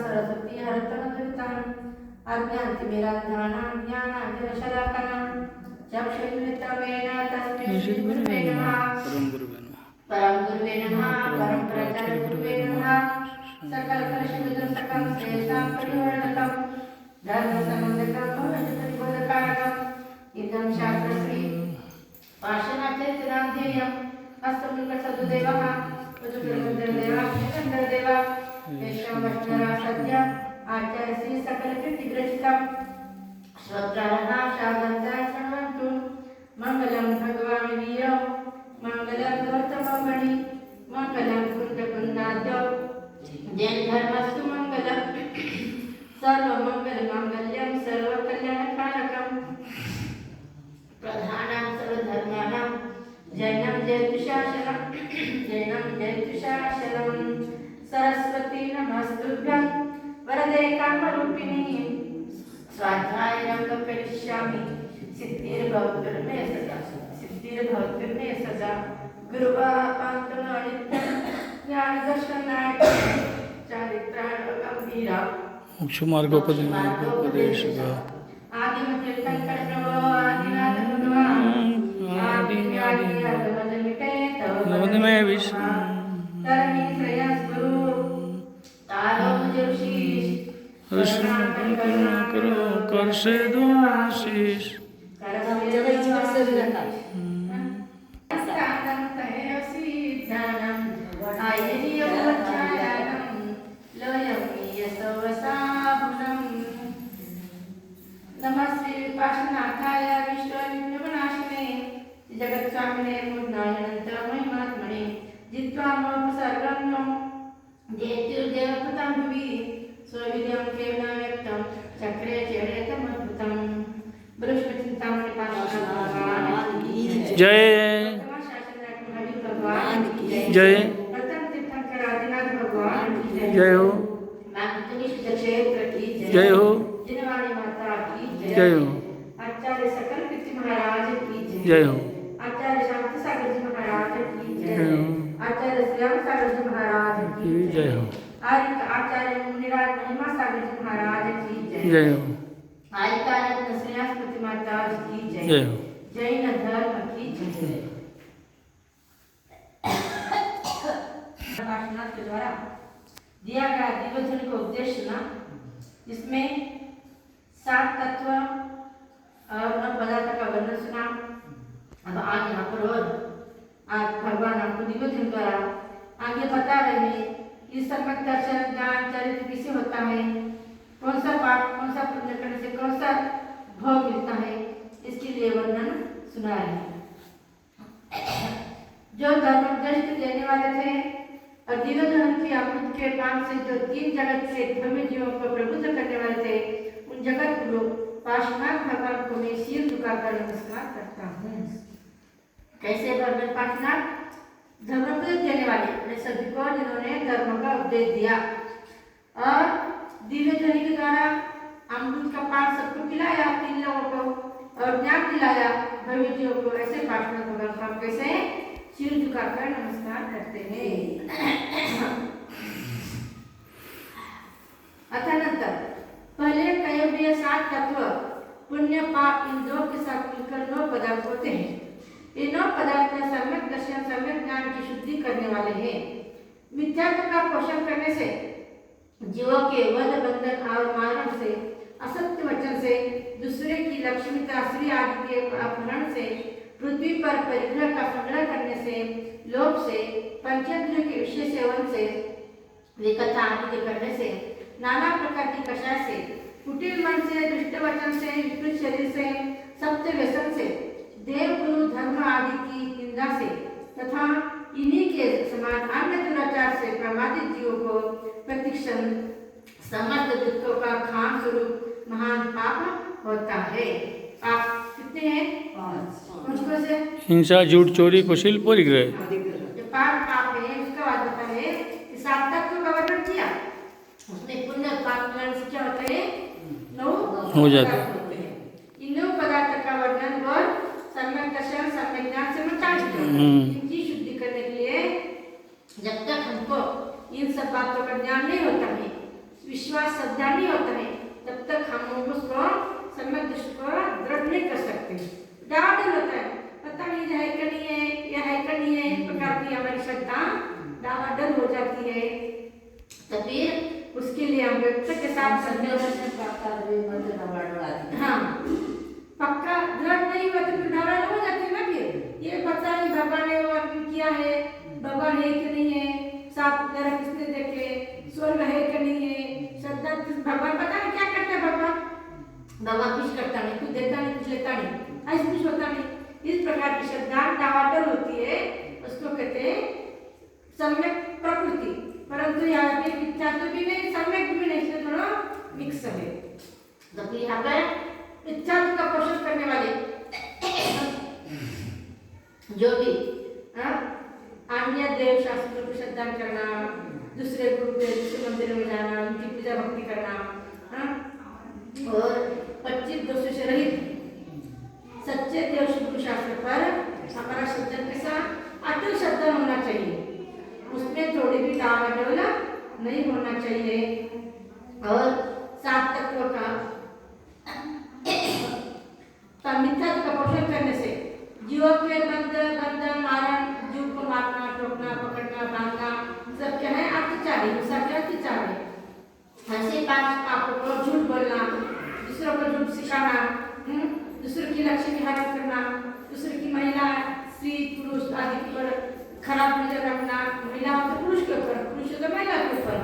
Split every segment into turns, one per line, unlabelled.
सरस्वती अज्ञाति मेरा ज्ञानांजनशलाकना चक्षुर्मित्रमेण तस्मै श्री गुरुवे नमः परम गुरुवे नमः परम प्रचार्य गुरुवे नमः सकल कलशुद्धं सकल श्रेष्ठं परिवर्तकं धर्म समन्वयकं परिबोधकारकं इदं शास्त्रश्री पाषाणचेतनां ध्येयं हस्तमुखसदुदेवः वजुर्देवः वेश्यावष्टरा सत्य आचार्य श्री सकल कृतिग्रस्तं श्रोत्राः शादन्ताः शृण्वन्तु मंगलम भगवान वीरो मंगलम गौतममणि मंगलम कुंदकुंदाद्यो जैन धर्मस्तु मंगलम सर्वमंगल मांगल्यम सर्वकल्याणकारकम प्रधानं सर्वधर्माणां जैनं जयतुशासनं सरस्वती नमस्तुभ्यं वरदे कामरूपिणी स्वाध्यायं करिष्यामि सिद्धिर्भवति मे सदा गुरुवापान्तमादित्यं ज्ञानदर्शनाय चारित्राण गंभीरा
मोक्षमार्गोपदेशः
आदिमतीर्थंकर्णवो आदिनाथ भगवान्
नवमे विष्णु
तरणी श्रेयस्गुरु तारो मुझशीष
विष्णु करुणा करो कर से दो आशीष
नमस्ते पार्श्वनाथाय विश्वविघ्नविनाशिने जगत्स्वामिने पूर्णानंत महिमात्मने जित्वा मोक्षसर्वं जयत्युर्देवपतं भुवि स्वविद्यं केवलं व्यक्तं चक्रे चेतमद्भुतं बृहस्पतिचिन्तामणि पार्श्वनाथ
जय जय
प्रथम तीर्थंकर आदिनाथ भगवान
जय हो
क्षेत्र की
जय हो
जिनवाणी माता की
जय हो
आचार्य सकल कृति महाराज की
जय हो
आचार्य शांति सागर जी महाराज की
जय हो
आचार्य श्याम सागर जी महाराज की
जय हो
आचार्य मुनिराज महिमा सागर जी महाराज की
जय हो
आयिकानंद श्रेयास्पति माता की
जय हो
जैन धर्म की जय प्रकाशनाथ के द्वारा दिया गया दिव्यधन का उपदेश सुना, जिसमें 7 तत्व और 9 पदार्थ का वर्णन सुना। अब आज यहाँ पर और आज भगवान हमको दिव्यधन द्वारा आगे बता रहे हैं इस सम्यक दर्शन ज्ञान चरित्र किसे होता है, कौन सा पाठ कौन सा पुण्य करने से कौन सा भोग मिलता है, इसके लिए वर्णन सुना रहे हैं। जो धर्म उपदेश देने वाले थे और दिव्यधन की अमृत के पान से जो 3 जगत के धर्मी जीवों को प्रबुद्ध करने वाले थे, उन जगत गुरु पार्श्वनाथ भगवान को मैं सिर झुकाकर नमस्कार करता हूँ। कैसे भगवान पार्श्वनाथ धर्म उपदेश देने वाले सभी को जिन्होंने धर्म का उपदेश दिया और दिव्यधन के द्वारा अमृत का पान सबको पिलाया, 3 लोगों को और ज्ञान दिलाया भव्य जीवों को। ऐसे पार्श्वनाथ भगवान को कैसे सिर झुकाकर नमस्कार करते हैं। अतःनंतर पहले कहे हुए 7 तत्व पुण्य पाप इन 2 के साथ मिलकर 9 पदार्थ होते हैं। ये 9 पदार्थ सम्यक दर्शन सम्यक ज्ञान की शुद्धि करने वाले हैं। मिथ्यात्व का पोषण करने से, जीवों के वध बंधन और मारण से, असत्य वचन से, दूसरे की लक्ष्मीता श्री आदि के अपहरण से, पृथ्वी पर परिग्रह का संग्रह करने से, लोभ से, पंचेंद्रियों के विषय सेवन से, विकथा आदि करने से, नाना प्रकार की कषाय से, कुटिल मन से, दुष्ट वचन से, विकृत शरीर से, सत्य व्यसन से, देव गुरु धर्म आदि की निंदा से तथा शिक्षण समस्त दुखों का खान स्वरूप महान पाप होता है। पाप कितने हैं? मुझको से
हिंसा, झूठ, चोरी, कुशील, परिग्रह।
जो पाप है उसका बाद होता है कि सात तत्व का वर्णन किया, उसमें पुण्य और पाप मिलाने से क्या होता है? 9
हो जाता है।
पदार्थ होते हैं। इन 9 पदार्थ का वर्णन और सम्यक दर्शन सम्यक ज्ञान से बताया। इनकी शुद्धि करने के लिए जब तक हमको इन सब बातों का ज्ञान नहीं होता है, विश्वास श्रद्धा नहीं होता है, तब तक हम उसको सम्यक दृष्टि को दृढ़ नहीं कर सकते। डाउट होता है, पता नहीं है कि नहीं है, यह है कि नहीं है, इस प्रकार की हमारी श्रद्धा डावाडल हो जाती है। तो फिर उसके लिए हम व्यक्ति के साथ हाँ पक्का दृढ़ नहीं हुआ तो फिर डावाडल हो जाती है ना। फिर ये पता नहीं भगवान ने वर्णन किया है, भगवान है कि नहीं है, सात नरक किसने देखे, स्वर्ग है कि नहीं है, श्रद्धा भगवान पता नहीं क्या करता है। भगवान कुछ करता नहीं, कुछ देता नहीं, कुछ लेता नहीं, ऐसा कुछ होता नहीं। इस प्रकार की श्रद्धा डावाडल होती है, उसको कहते हैं सम्यक प्रकृति। परंतु यहाँ पे मिथ्या तो भी नहीं, सम्यक भी नहीं, इसमें थोड़ा मिक्स है। तो यहाँ पर मिथ्या का पोषण करने वाले जो भी अन्य देव शास्त्रों को श्रद्धा करना, दूसरे गुरु के दूसरे मंदिर में जाना, उनकी पूजा भक्ति करना, और 25 दोषों से रहित सच्चे देव गुरु शास्त्र पर हमारा श्रद्धा कैसा अटल श्रद्धा होना चाहिए, उसमें थोड़ी भी टालमटोल नहीं होना चाहिए। और 7 तत्वों का मिथ्या का पोषण करने से जीवों के बंधन मारण, जीव को मारना, टोकना, पकड़ना, बांधना, सब क्या है? अत्याचारी, सब क्या अत्याचार है। ऐसे 5 पापों को झूठ बोलना, दूसरों को झूठ सिखाना, दूसरों की लक्ष्मी हरण करना, दूसरों की महिला, स्त्री, पुरुष आदि पर खराब नजर रखना, महिलाओं तो पुरुष के ऊपर, पुरुष तो महिला के ऊपर,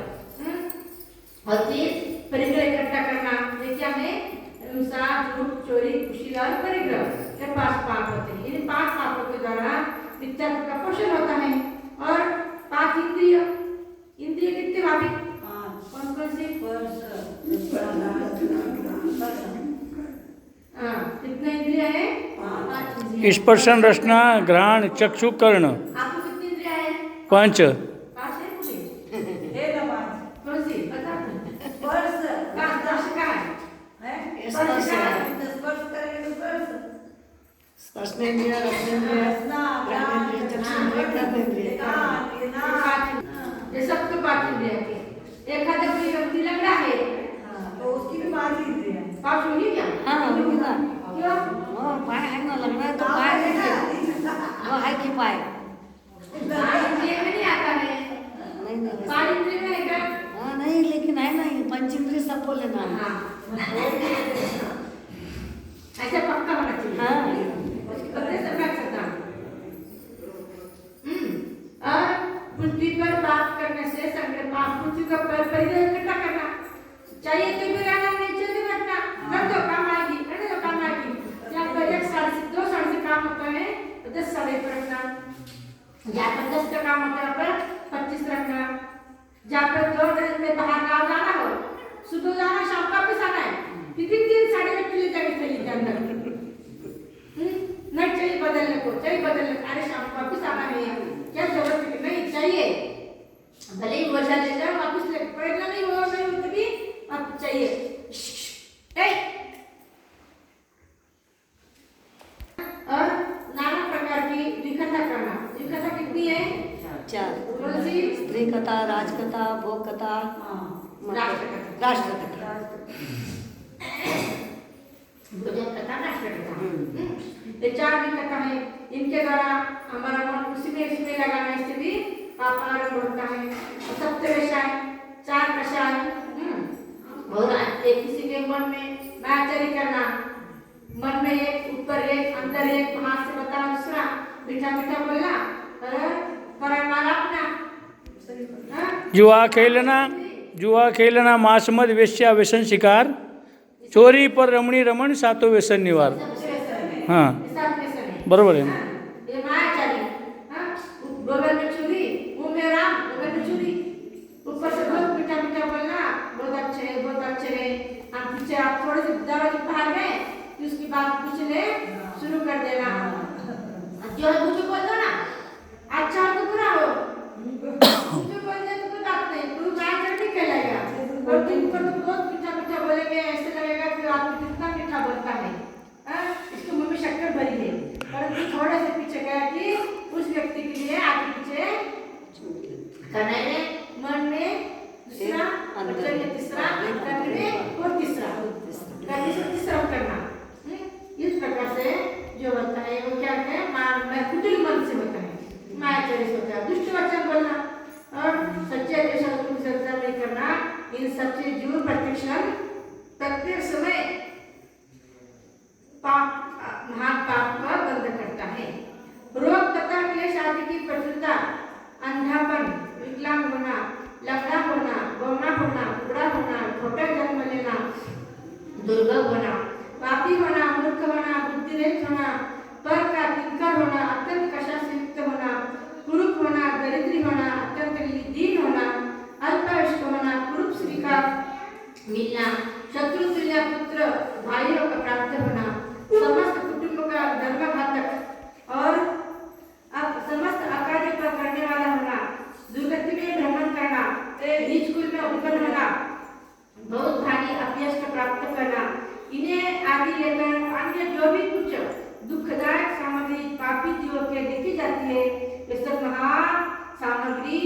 और फिर परिग्रह इकट्ठा करना। ये क्या है? हिंसा, झूठ, चोरी, कुशील और परिग्रह, ये 5 पाप होते हैं। इन 5 पापों के द्वारा मिथ्या का पोषण होता है। और 5 इंद्रिय, इंद्रिय कितने भाभी? कौन कौन से? कितने इंद्रिय है? 5 इंद्रिय।
स्पर्शन, रसना, घ्राण, चक्षु, कर्ण।
आपको कितनी इंद्रिय है?
5
5 है पूरी? कौन सी? बता दो। स्पर्श का है? ये सब तो 5 इंद्रिय है। एखादा कोई व्यक्ति लग रहा है
तो उसकी भी 5 इंद्रिय है।
5 होंगी क्या?
हाँ होगा।
क्यों?
पाय है ना लग रहा है तो पाय वो है कि पाय
5 इंद्रिय में नहीं आता है।
नहीं
5 इंद्रिय में है क्या?
हाँ नहीं लेकिन है नहीं पंचेंद्रिय सब बोले ना।
हाँ ऐसा पक्का होना चाहिए।
हाँ
पता सब रख सकता और पृथ्वी पर बात करने से संग्रह पाप पृथ्वी का परिग्रह इकट्ठा करना चाहिए। तो भी रहना नहीं चाहिए, रखना कर दो, काम आएगी, करने दो, काम आएगी। जहाँ पर 1 साल से 2 साल से काम होता है तो 10 साल पर रखना, जहाँ पर 10 का काम होता है पर 25 रखना, जहाँ पर 2 दिन में बाहर गाँव जाना हो, सुबह जाना, शाम को वापस आना है, फिर 3 साढ़े 3 ले जाके चाहिए के अंदर नहीं चाहिए बदलने को, चाहिए बदलने, अरे शाम को वापस आना है, क्या जरूरत है? नहीं चाहिए, भले ही वजह ले जाओ वापस ले, पढ़ना नहीं हो तभी आप चाहिए। और नाना प्रकार की विकथा करना। विकथा कितनी है?
4
कौन सी?
स्त्री कथा, राजकथा, भोग कथा, राष्ट्र कथा,
भोजन कथा, राष्ट्र कथा, ये 4 विकथा है। इनके द्वारा हमारा मन उसी में लगाना, इससे भी पाप आरंभ होता है। सप्तवेशाय, 4 कषाय, और किसी के मन में नाचरी करना, मन में एक, ऊपर एक, अंदर एक, हाथ से बताना दूसरा, मीठा मीठा बोलना, परमार अपना,
जुआ खेलना, मांस मद, वेश्या, व्यसन शिकार, चोरी पर रमणी रमण, 7 व्यसन निवार। हाँ बरोबर है।
ये मायाचारी, बगल में चूड़ी, मुंह में राम, बगल में चूड़ी, ऊपर से बहुत मीठा मीठा बोलना, जो है कुछ बोल दो ना, अच्छा हो तो बुरा हो, कुछ बोल दे तो कोई बात नहीं, तू मैच नहीं खेलेगा। और तुमको तो बहुत मीठा मीठा बोलेंगे, ऐसे लगेगा कि आदमी कितना मीठा बोलता है, इसके मुंह में शक्कर भरी है। परंतु थोड़े से पीछे गया कि उस व्यक्ति के लिए आगे पीछे करने में, मन में दूसरा, वचन में तीसरा, करने में और तीसरा, करने से तीसरा करना। इस प्रकार से जो होता है वो क्या है, कुटिल मन से होता है, मायाचारी से होता है, दुष्ट वचन बोलना और सच्चे शब्दों की चर्चा नहीं करना। इन सबसे जीव प्रत्येक समय पाप, महान पाप का बंध करता है। रोग तथा क्लेश आदि की प्रचुरता, अंधापन, विकलांग होना, लंगड़ा होना, बौना होना, बूढ़ा होना, छोटा जन्म लेना, दुर्गम होना, पापी होना, मूर्ख होना, बुद्धिरहित होना, पर का किंकर होना, अत्यंत कषा से युक्त होना, कुरूप होना, दरिद्री होना, अत्यंत दीन होना, अल्पायुष्क होना, कुरूप स्त्री का मिलना, शत्रु तुल्य पुत्र भाइयों का प्राप्त होना, समस्त कुटुंब का धर्मघातक और अब समस्त अकार्य का करने वाला होना, दुर्गति में भ्रमण करना, नीच कुल में उत्पन्न होना, बहुत भारी अपयश का प्राप्त करना, इन्हें आदि लेकर अन्य जो भी कुछ दुखदायक सामग्री पापी जीवों के देखी जाती है, ये सब महान सामग्री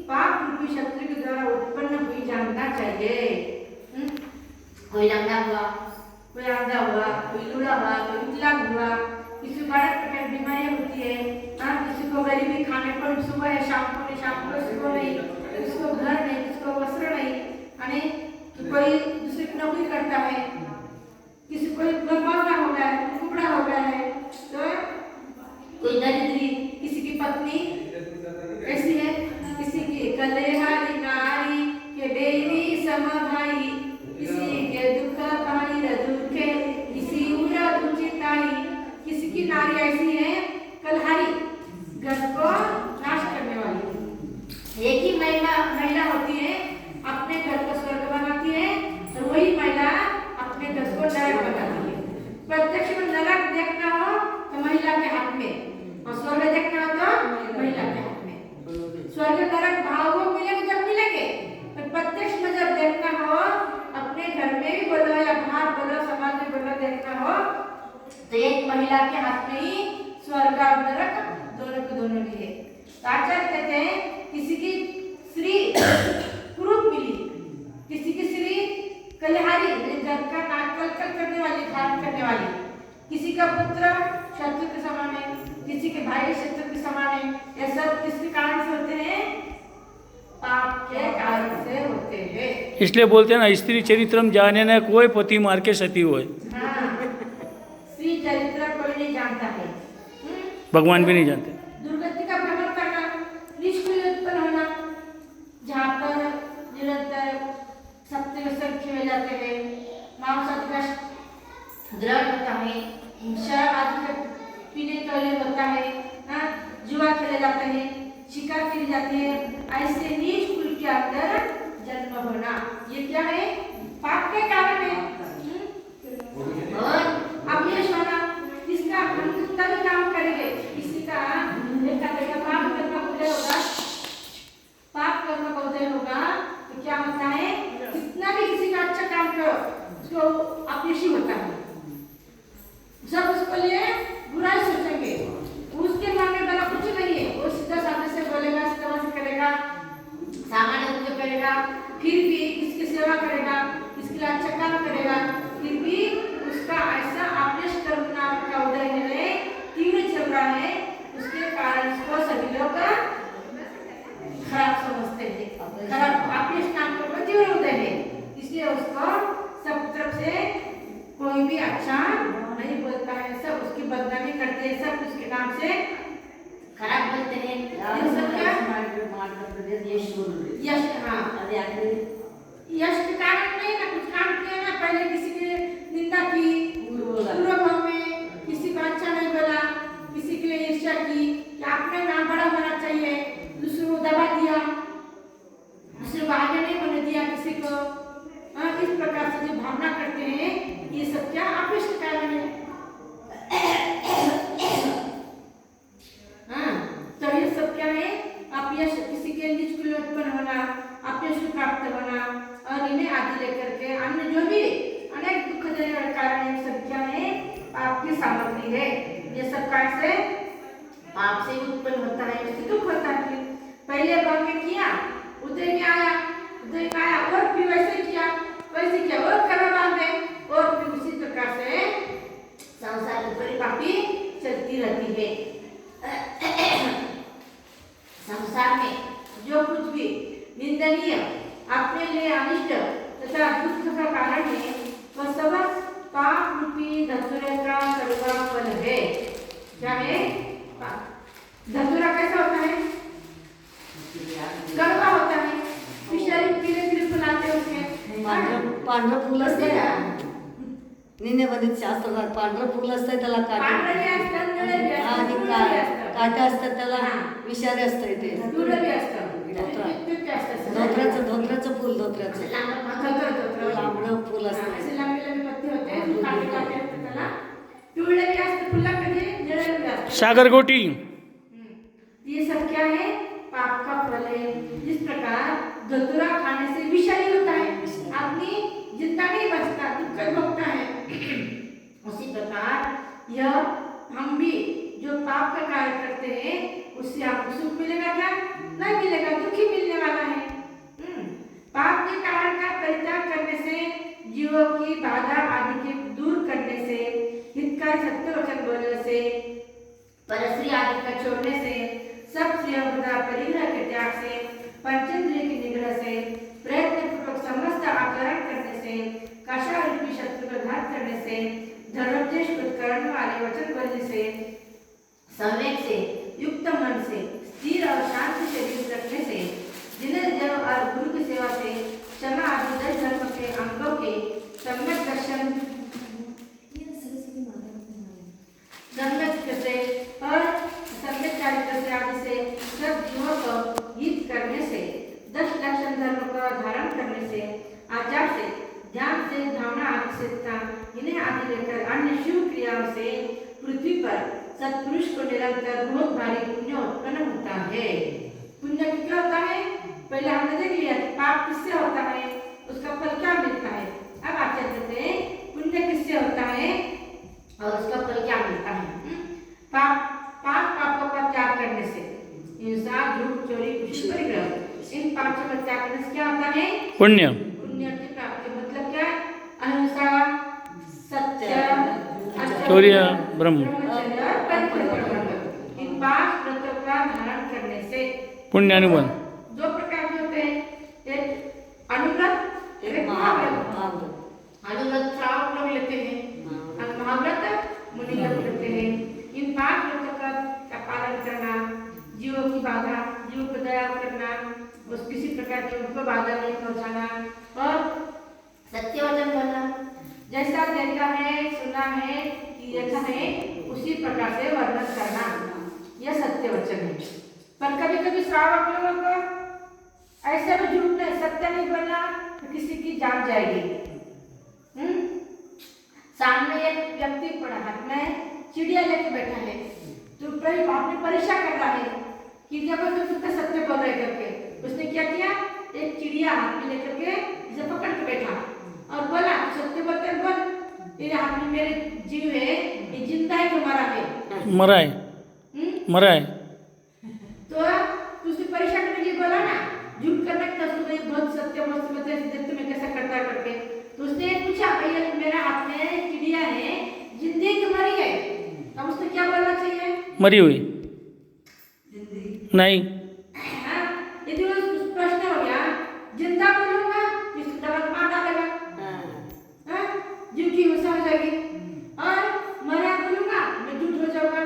पाप रूपी शत्रु के द्वारा उत्पन्न हुई जानना चाहिए। कोई लंगड़ा हुआ, कोई आंधा हुआ, कोई लूढ़ा हुआ, कोई विकलांग हुआ, किसी को बड़ा प्रकार बीमारियां होती है, किसी को गरीबी खाने को सुबह है, शाम को नहीं, शाम को सुबह नहीं, किसी को घर नहीं, किसी को वस्त्र नहीं, तो कोई दूसरी नौकरी करता है, किसी को मरना हो गया है, कुबड़ा हो गया है, तो कोई दरिद्री, किसी की पत्नी कैसी है, किसी की कलेहारी नारी के बेरी समभाई, किसी के दुख भाई दुखे, किसी उरा दुचिताई, किसी की नारी ऐसी है कलहारी, घर को नाश करने वाली। एक ही महिला होती है, अपने घर को स्वर्ग बनाती है, और वही महिला अपने घर को नरक बनाती है। प्रत्यक्ष में नरक देखना हो तो महिला के हाथ में, और स्वर्ग देखना हो तो महिला के हाथ में। स्वर्ग नरक भाव को मिलेंगे जब मिलेंगे, तो प्रत्यक्ष में जब देखना हो, अपने घर में भी बोलो या बाहर बोलो, समाज में बोलो, देखना हो तो एक महिला के हाथ में ही स्वर्ग और नरक दोनों के दोनों लिए। आचार्य कहते हैं किसी की स्त्री कुरूप मिली, किसी की स्त्री कलहारी, जग का नाक कल करने वाली, धारण करने वाली, किसी का पुत्र शत्रु के समान है, किसी के भाई शत्रु के समान है। ये सब किसके कारण से होते हैं? पाप के कारण से होते हैं।
इसलिए बोलते हैं ना, स्त्री चरित्रम जाने न कोई पति मार के सती होए।
हाँ, स्त्री चरित्र कोई नहीं जानता है,
भगवान भी नहीं जानते।
दुर्गति का भ्रमण करना, निष्कुल उत्पन्न होना, जहाँ पर निरंतर सत्य व्यसन खेले जाते हैं, मांसाहारी कष्ट ग्रहण होता है, शराब आदि पीने के लिए होता है, जुआ खेले जाते हैं, शिकार खेली जाती है, ऐसे नीच कुल के अंदर जन्म होना, ये क्या है? पाप के कारण है। और अपयश होना, किसका हम कितना भी काम करेंगे, किसी का देखा पाप करना उदय होगा, पाप करना का उदय होगा, तो क्या होता है? कितना भी किसी का अच्छा काम करो, उसको अपयश ही होता है। सब उसको लिए बुराई सोचेंगे, उसके मन में भला कुछ नहीं है, वो सीधा सामने से बोलेगा, सीधा से करेगा, सामान्य रूप से करेगा, फिर भी इसकी सेवा करेगा, इसके लिए अच्छा काम करेगा, फिर भी उसका ऐसा अपयश करना का उदय है, तीव्र चल रहा है, उसके कारण उसको सभी लोग खराब समझते हैं, खराब अपयश नाम का तीव्र उदय है, इसलिए उसको सब तरफ से कोई भी अच्छा नहीं बोलता है, सब उसकी बदनामी करते हैं, सब उसके नाम से खराब बोलते हैं। यश, हाँ, यश के कारण नहीं ना, कुछ काम किया ना, पहले किसी की निंदा की, पूर्व भाव में किसी को अच्छा नहीं बोला, किसी के लिए ईर्ष्या की कि आपने नाम बड़ा होना चाहिए, दूसरे को दबा दिया, दूसरे को आगे नहीं होने दिया किसी को, इस प्रकार से जो भावना करते हैं, ये सब क्या अपयश के कारण है। आदि लेकर के अन्य जो भी अनेक दुख देने वाले कारण संख्या में पाप की सामग्री है। ये सब कारण से पाप से उत्पन्न होता है, इससे दुख होता है। पहले भाव में किया, उदय में आया और फिर वैसे किया और कर्म बांध है और फिर उसी प्रकार से संसार की परिपाटी चलती रहती है। संसार में जो कुछ भी निंदनीय, अपने लिए अनिष्ट तथा दुख का कारण है, वह सब पाप रूपी धतूरे का कड़वा फल है। क्या है? धतूरा कैसा होता है? कड़वा होता है। शरीर पीले पीले फूल आते हैं उसमें।
पांढरं फुल असते निन्यामध्ये शास्त्रात पांढरं फुल असतं त्याला
पांढरे असतात, निळे बी असतात,
आणि
पिवळे बी असतात.
काटे असतात त्याला विषारी असतं ते
पिवळे बी असतात.
धोत्र्याचं फुल लांबडं फुल असतं.
असे लांबी लांबी पत्ते होते, काटे काटे असतात त्याला. पिवळे बी असतात फुलामध्ये, निळे बी असतात.
सागरगोटी
ये सब क्या है? पाप का फल है। जिस प्रकार धतूरा खाने से विषारी होता है, आदमी जितना नहीं बचता दुख भोगता है, उसी प्रकार यह हम भी जो पाप का कार्य करते हैं उससे आपको सुख मिलेगा क्या? नहीं मिलेगा, दुख ही मिलने वाला है। पाप के कारण का परित्याग करने से, जीवों की बाधा आदि के दूर करने से, हितकारी सत्य वचन बोलने से, परस्त्री आदि का छोड़ने से, सब श्रेयबुद्धा परिग्रह के त्याग से, पंचेंद्रिय के निग्रह से, प्रयत्न पूर्वक समस्त आचरण करने से, कषाय रूपी शत्रु का घात करने से, धर्मोपदेश उत्करण वाले वचन बोलने से, संवेग से युक्त मन से, स्थिर और शांत शरीर रखने से, जिन्हें देव और गुरु की सेवा से, क्षमा आदि 10 धर्म के अंगों के सम्यक दर्शन से और सम्यक चरित्र से आदि से सब जीवों को हित करने से, 10 लक्षण धर्म का धारण करने से, आचार से, ध्यान से, भावना आदि से तथा इन्हें आदि लेकर अन्य शिव क्रियाओं से पृथ्वी पर सत्पुरुष को निरंतर बहुत भारी पुण्य उत्पन्न होता है। पुण्य क्या होता है? पहले हमने देख लिया कि पाप किससे होता है, उसका फल क्या मिलता है। अब आप चलते हैं पुण्य किससे होता है और उसका फल क्या मिलता है। पापों का त्याग करने से, हिंसा, झूठ, चोरी, कुछ परिग्रह, इन पांचों का त्याग करने से क्या होता है? पुण्य की प्राप्ति। मतलब क्या? अहिंसा, सत्य,
चौर्य, ब्रह्म।
इन 5 व्रतों का धारण करने से
पुण्यानुबंध
2 प्रकार के होते हैं, एक अनुव्रत, एक महाव्रत। अनुव्रत श्रावक लोग लेते हैं और महाव्रत मुनि लोग लेते हैं। इन 5 व्रतों का पालन करना, जीवों की बाधा, जीवों को दया करना, उस किसी प्रकार की उनको बाधा नहीं पहुंचाना और सत्य वचन बोलना। जैसा देखा है, सुना है, देखा है, उसी प्रकार से वर्णन करना, यह सत्य वचन है। पर कभी कभी श्रावक लोगों को ऐसे भी झूठ नहीं, सत्य नहीं बोलना तो किसी की जान जाएगी। सामने एक व्यक्ति पड़ा, हाथ में चिड़िया लेके बैठा है, तो आपने परीक्षा कर रहा है कि देखो तो कितना सत्य बोल रहे करके। उसने क्या किया? एक चिड़िया हाथ में लेकर के इसे पकड़ के बैठा और बोला, सत्य बोलते हैं, बोल तेरे हाथ में मेरे जीव है, ये जिंदा है तो मरा है?
मरा है। मरा है।
तो उसने परीक्षा करने के लिए बोला ना, झूठ करने का तो बहुत सत्य मस्त देखते मैं कैसा करता है करके। तो उसने पूछा, भैया मेरा हाथ में चिड़िया है, जिंदगी की मरी है? अब उसने क्या बोलना चाहिए?
मरी हुई नहीं।
यदि वो प्रश्न हो गया, जिंदा बोलूंगा इस डबल मार डालेगा, जीव की हिंसा हो जाएगी, और मरा बोलूंगा मैं झूठ हो जाऊंगा।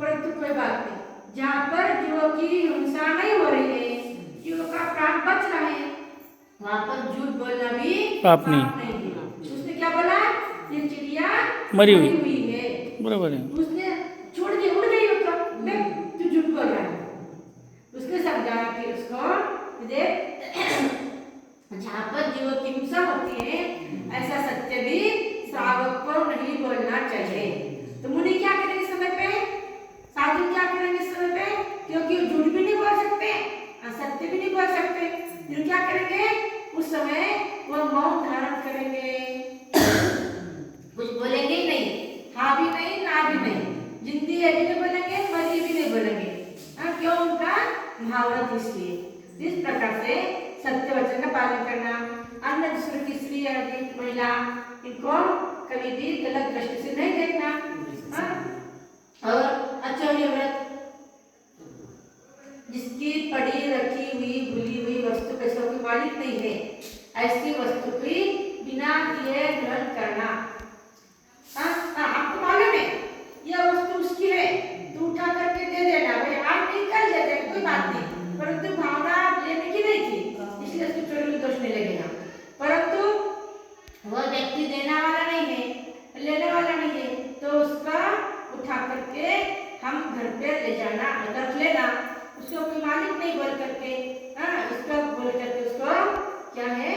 परंतु कोई बात नहीं, जहाँ पर जीवों की हिंसा नहीं हो रही है, जीवों का प्राण बच रहा है, वहाँ पर झूठ बोलना भी
पाप नहीं
है। उसने क्या बोला? ये चिड़िया
मरी हुई
है,
बराबर है।
उसने छोड़ दी, उड़ गई। तू झूठ बोल रहा है। उसने समझाया कि उसको देख, जहाँ पर जीवों की हिंसा होती है, ऐसा सत्य भी श्रावक को नहीं बोलना चाहिए। तो मुनि क्या करेंगे समय पे? साधु क्या करेंगे समय पे? क्योंकि झूठ भी नहीं बोल सकते, असत्य भी नहीं बोल सकते, फिर क्या करेंगे? उस समय वह मौन धारण करेंगे, कुछ बोलेंगे ही नहीं, हाँ भी नहीं ना भी नहीं, जिंदी है भी नहीं बोलेंगे, मरी भी नहीं बोलेंगे। क्यों? उनका भावरत इसलिए। इस प्रकार से सत्य वचन का पालन करना, अन्य दूसरे की स्त्री या महिला इनको कभी भी गलत दृष्टि से नहीं देखना। और आचर्य व्रत, जिसकी पड़ी रखी हुई भूली हुई वस्तु पैसों की मालिक नहीं है, ऐसी वस्तु की बिना दिए ग्रहण करना। आपको मालूम है यह वस्तु उसकी है, तो उठा करके दे देना, भाई आप नहीं कर दे देना, कोई बात नहीं, परंतु भावना लेने की नहीं थी, इसलिए उसको चोरी में दोष नहीं लगेगा। परंतु वह व्यक्ति देने वाला नहीं है, लेने वाला नहीं है, तो उसका उठा करके हम घर पे ले जाना, रख लेना, उसको कोई मालिक नहीं बोल करके, इसका बोल करके उसको क्या है,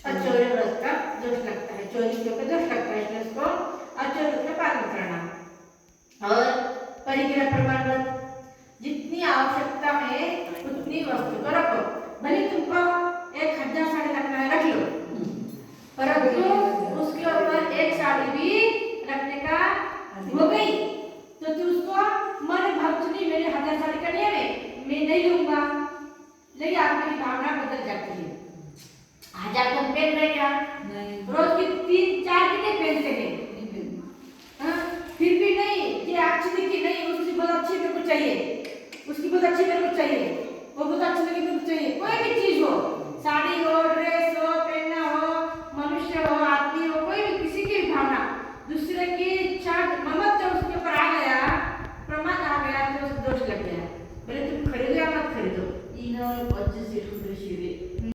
अचौर्य व्रत का दोष लगता है, चोरी के ऊपर दोष लगता है, इसलिए उसको अचौर्य व्रत का पालन करना। और परिग्रह प्रमाण व्रत, जितनी आवश्यकता है उतनी वस्तु को रखो, भले तुमको 1000 साड़ी रखना है रख लो, परंतु उसके ऊपर एक साड़ी भी रखने का हो गई तो तू उसको मन भक्ति मेरे 1000 साड़ी का नियम है, मैं नहीं लूंगा, लेकिन आपकी भावना बदल जाती है। 1000 तो पहन रहे क्या, रोज की 3-4 कितने पहनते हैं, फिर भी नहीं, ये अच्छी दिखी नहीं, उसकी बहुत अच्छी मेरे को चाहिए, उसकी बहुत अच्छी मेरे को चाहिए, वो बहुत अच्छी लगी मेरे को चाहिए, कोई भी चीज हो, साड़ी हो, ड्रेस हो, पहनना हो, मनुष्य हो, आदमी हो, कोई भी किसी की भी भावना, दूसरे की इच्छा ममत्व उसके ऊपर आ गया, प्रमाद आ गया, तो उसको दोष लग गया। बोले तुम खरीदो या मत खरीदो, 25 रुपये